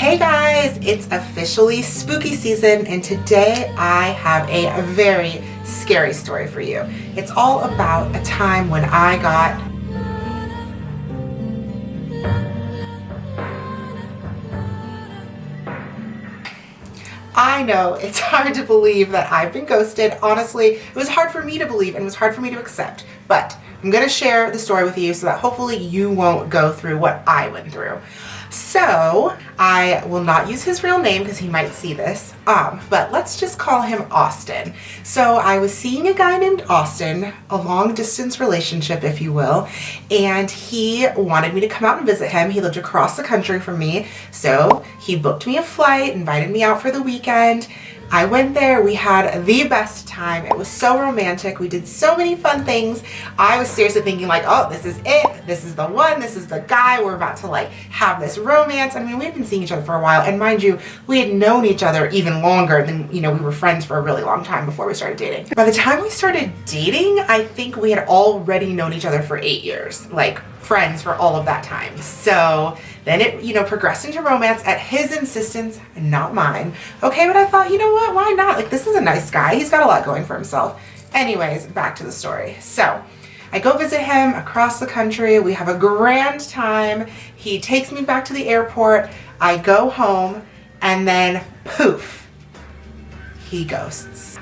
Hey guys, it's officially spooky season and today I have a very scary story for you. It's all about a time when I got I know it's hard to believe that I've been ghosted. Honestly, it was hard for me to believe and it was hard for me to accept, but I'm going to share the story with you so that hopefully you won't go through what I went through. So I will not use his real name because he might see this, but let's just call him Austin. So I was seeing a guy named Austin, a long distance relationship, if you will, and he wanted me to come out and visit him. He lived across the country from me, so he booked me a flight, invited me out for the weekend. I went there, we had the best time. It was so romantic. We did so many fun things. I was seriously thinking like, oh, this is it. This is the one, this is the guy. We're about to like have this romance. I mean, we've been seeing each other for a while. And mind you, we had known each other even longer than, we were friends for a really long time before we started dating. By the time we started dating, I think we had already known each other for 8 years, like friends for all of that time. So then it, progressed into romance at his insistence, not mine. Okay, but I thought, you know what, why not? Like, this is a nice guy. He's got a lot going for himself. Anyways, back to the story. So I go visit him across the country. We have a grand time. He takes me back to the airport. I go home and then poof, he ghosts.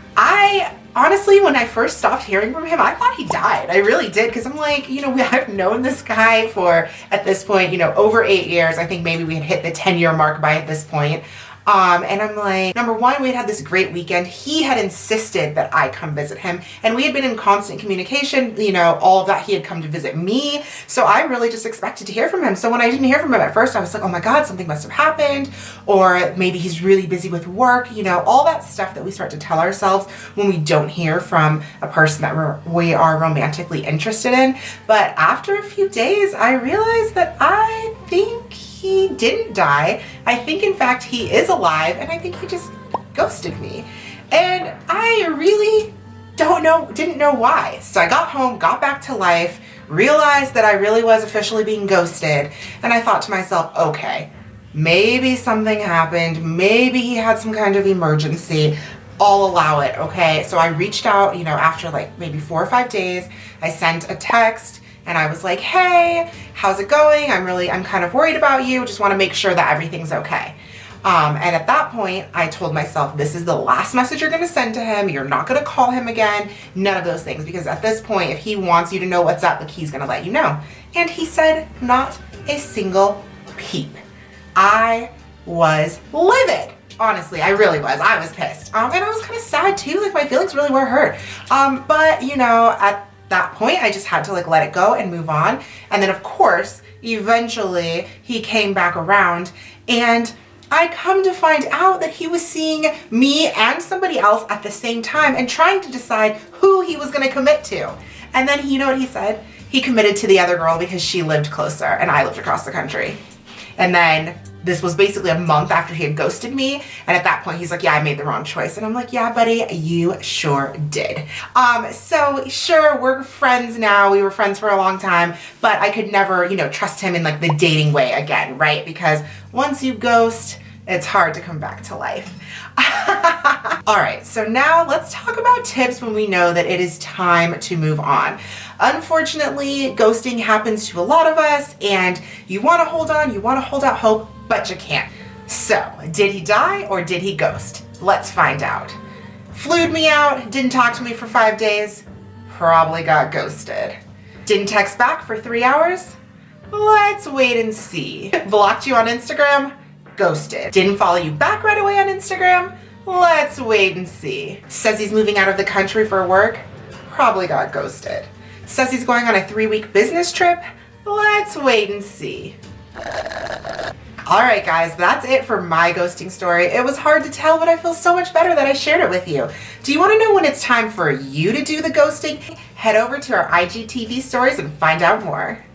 Honestly, when I first stopped hearing from him, I thought he died. I really did, because I'm like, I've known this guy for, at this point, over 8 years. I think maybe we had hit the 10-year mark by at this point. And I'm like, number one, we had this great weekend. He had insisted that I come visit him, and we had been in constant communication, all of that. He had come to visit me. So I really just expected to hear from him. So when I didn't hear from him at first, I was like, oh my God, something must have happened. Or maybe he's really busy with work, all that stuff that we start to tell ourselves when we don't hear from a person that we are romantically interested in. But after a few days, I realized that I think he didn't die. I think in fact he is alive, and I think he just ghosted me. And I really didn't know why. So I got home, got back to life, realized that I really was officially being ghosted, and I thought to myself, okay, maybe something happened, maybe he had some kind of emergency. I'll allow it, okay? So I reached out, after like maybe 4 or 5 days. I sent a text and I was like, hey, how's it going? I'm kind of worried about you. Just want to make sure that everything's okay. And at that point, I told myself, this is the last message you're going to send to him. You're not going to call him again. None of those things. Because at this point, if he wants you to know what's up, like, he's going to let you know. And he said not a single peep. I was livid. Honestly, I really was. I was pissed. And I was kind of sad too. Like, my feelings really were hurt. But at that point, I just had to like let it go and move on. And then of course, eventually he came back around, and I come to find out that he was seeing me and somebody else at the same time and trying to decide who he was going to commit to. And then you know what he said? He committed to the other girl because she lived closer and I lived across the country. And then this was basically a month after he had ghosted me. And at that point, he's like, yeah, I made the wrong choice. And I'm like, yeah, buddy, you sure did. So sure, we're friends now. We were friends for a long time, but I could never, trust him in like the dating way again, right? Because once you ghost, it's hard to come back to life. All right, so now let's talk about tips when we know that it is time to move on. Unfortunately, ghosting happens to a lot of us, and you want to hold on, you want to hold out hope, but you can't. So, did he die or did he ghost? Let's find out. Flued me out, didn't talk to me for 5 days, probably got ghosted. Didn't text back for 3 hours? Let's wait and see. Blocked you on Instagram? Ghosted. Didn't follow you back right away on Instagram? Let's wait and see. Says he's moving out of the country for work? Probably got ghosted. Says he's going on a 3-week business trip? Let's wait and see. All right, guys, that's it for my ghosting story. It was hard to tell, but I feel so much better that I shared it with you. Do you want to know when it's time for you to do the ghosting? Head over to our IGTV stories and find out more.